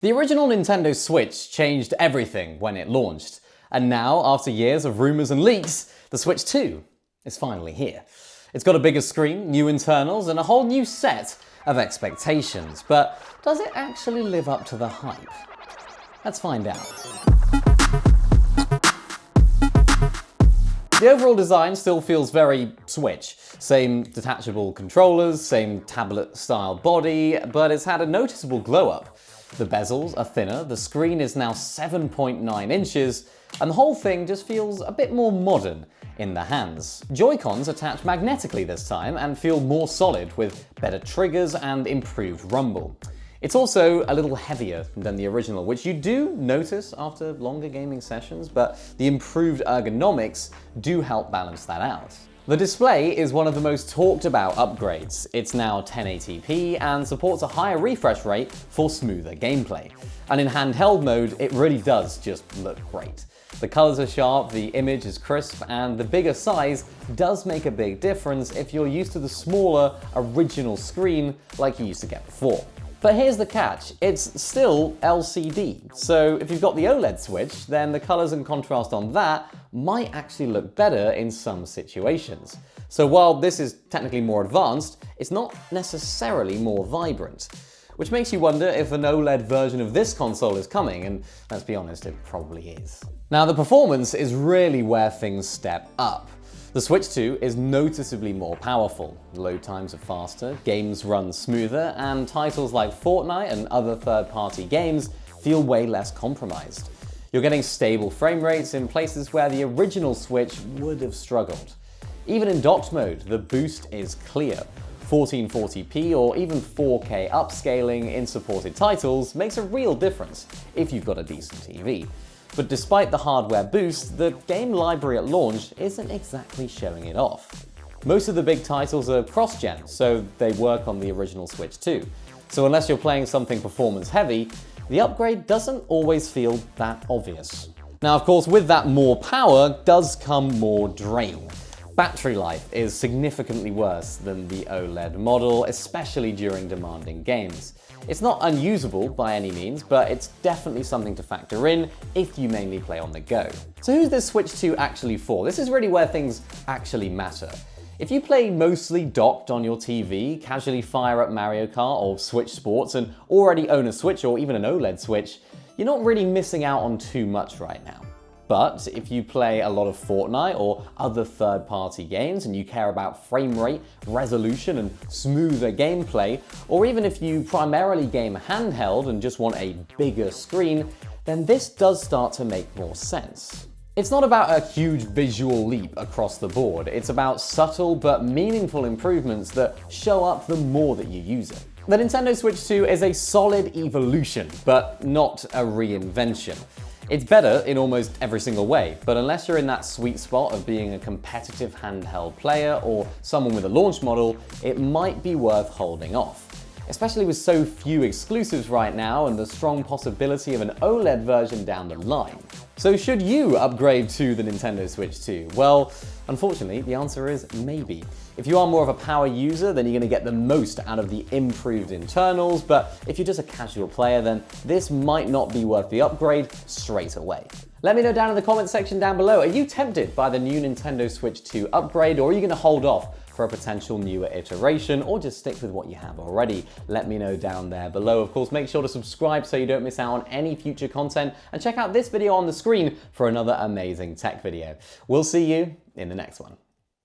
The original Nintendo Switch changed everything when it launched, and now, after years of rumours and leaks, the Switch 2 is finally here. It's got a bigger screen, new internals, and a whole new set of expectations, but does it actually live up to the hype? Let's find out. The overall design still feels very Switch. Same detachable controllers, same tablet-style body, but it's had a noticeable glow-up. The bezels are thinner, the screen is now 7.9 inches, and the whole thing just feels a bit more modern in the hands. Joy-Cons attach magnetically this time and feel more solid with better triggers and improved rumble. It's also a little heavier than the original, which you do notice after longer gaming sessions, but the improved ergonomics do help balance that out. The display is one of the most talked about upgrades. It's now 1080p and supports a higher refresh rate for smoother gameplay. And in handheld mode, it really does just look great. The colors are sharp, the image is crisp, and the bigger size does make a big difference if you're used to the smaller original screen like you used to get before. But here's the catch, it's still LCD, so if you've got the OLED Switch, then the colors and contrast on that might actually look better in some situations. So while this is technically more advanced, it's not necessarily more vibrant. Which makes you wonder if an OLED version of this console is coming, and let's be honest, it probably is. Now the performance is really where things step up. The Switch 2 is noticeably more powerful, load times are faster, games run smoother, and titles like Fortnite and other third-party games feel way less compromised. You're getting stable frame rates in places where the original Switch would have struggled. Even in docked mode, the boost is clear. 1440p or even 4K upscaling in supported titles makes a real difference if you've got a decent TV. But despite the hardware boost, the game library at launch isn't exactly showing it off. Most of the big titles are cross-gen, so they work on the original Switch too. So unless you're playing something performance-heavy, the upgrade doesn't always feel that obvious. Now, of course, with that more power does come more drain. Battery life is significantly worse than the OLED model, especially during demanding games. It's not unusable by any means, but it's definitely something to factor in if you mainly play on the go. So who's this Switch 2 actually for? This is really where things actually matter. If you play mostly docked on your TV, casually fire up Mario Kart or Switch Sports, and already own a Switch or even an OLED Switch, you're not really missing out on too much right now. But if you play a lot of Fortnite or other third-party games and you care about frame rate, resolution, and smoother gameplay, or even if you primarily game handheld and just want a bigger screen, then this does start to make more sense. It's not about a huge visual leap across the board, it's about subtle but meaningful improvements that show up the more that you use it. The Nintendo Switch 2 is a solid evolution, but not a reinvention. It's better in almost every single way, but unless you're in that sweet spot of being a competitive handheld player or someone with a launch model, it might be worth holding off. Especially with so few exclusives right now and the strong possibility of an OLED version down the line. So should you upgrade to the Nintendo Switch 2? Well, unfortunately, the answer is maybe. If you are more of a power user, then you're going to get the most out of the improved internals, but if you're just a casual player, then this might not be worth the upgrade straight away. Let me know down in the comment section down below, are you tempted by the new Nintendo Switch 2 upgrade, or are you going to hold off for a potential newer iteration, or just stick with what you have already? Let me know down there below. Of course, make sure to subscribe so you don't miss out on any future content, and check out this video on the screen for another amazing tech video. We'll see you in the next one.